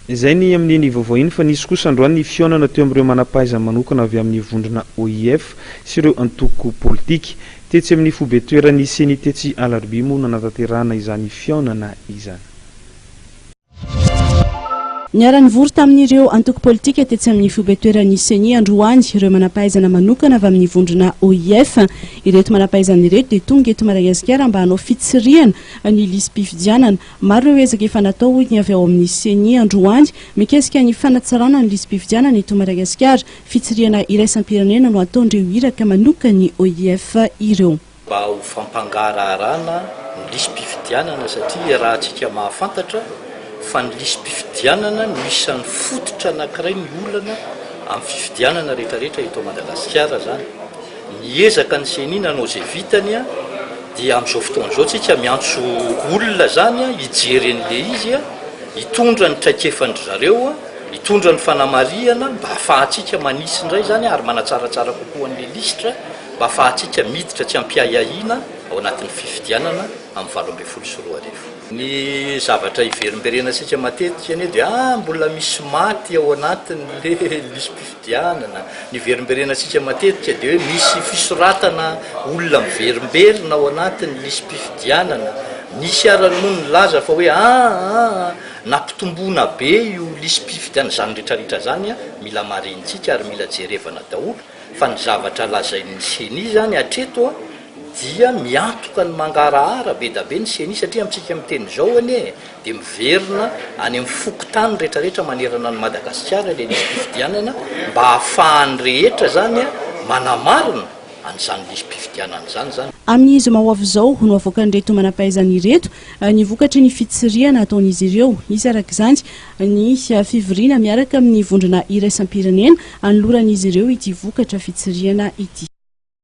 Izay ny amin'ny vaovao iny fa nisy kosa androany ny fionana teo amin'ireo manapaiza manokana avy amin'ny vondrona OIF sy ireo antoko politika tetsy amin'ny fobetoeran'ny seni tetsy Alarobia moa nanatanterahana izany fionana izany. Niara-nivory tamin'ireo antoko politika tetsy amin'ny fobetoeran'ny seni androany ireo manampaizana manokana avy amin'ny vondrona OIF. Ireto manampaizana ireto dia tonga eto Madagasikara mba hanao fitsiriana ny lisam-pifidianana. Maro ireo ezaka efa natao ny avy ao amin'ny seni androany mikesika ny fanatsarana ny lisam-pifidianana eto Madagasikara. Fitsiriana iraisam-pirenena no ataondreo iraka manokany OIF ireo. Mba ho fampangarahana ny lisam-pifidianana satria raha antsika mahafantatra fa ny lisam-pifidianana no isan'ny fototra anankiray ny olana amin'ny fifidianana rehetrarehetra eto Madagasikara zany. Ny ezaka ny seni nanao izay vitany dia amin'izao fotoan'izao tsika miantso olona zany hijery an'ilay izy hitondra ny traikefan'ny zareo hitondra ny fanamariana mba ahafahantsika manisy indray zany ary manatsaratsara kokoa an'ilay lisitra mba ahafahantsika miditra tsy ampiahiahina ao anatin'ny fifidianana amin'ny 2024. Ny zavatra iverimberenantsika matetika anie dia mbola misy maty ao anatin'le lisam-pifidianana. Ny verimberenantsika matetika dia hoe misy fisoratana olona miverimberina ao anatin'ny lisam-pifidianana. Nisy ara-nono nilaza fa hoe nampitomboana be io lisam-pifidianana zany rehetrarehetra zany mila marinitsika ary mila jerevana daholo fa ny zavatra lazain'ny seni zany hatreto dia miantoka ny mangarahara be da be ny seni satria amintsika miteny zao anie dia miverina any amin'ny fokotany rehetrarehetra manerana ny Madagasikara ilay lisam-pifidianana mba ahafahany rehetra zany manamarina an'izany lisam-pifidianana zany. Amin'izy mahoavy zao no avoakan'ireto manampaizana ireto ny vokatry ny fitsiriana ataon'izy ireo. Izy araka izany ny fivoriana miaraka amin'ny vondrona iraisam-pirenena anoloran'izy ireo ity vokatra fitsiriana ity.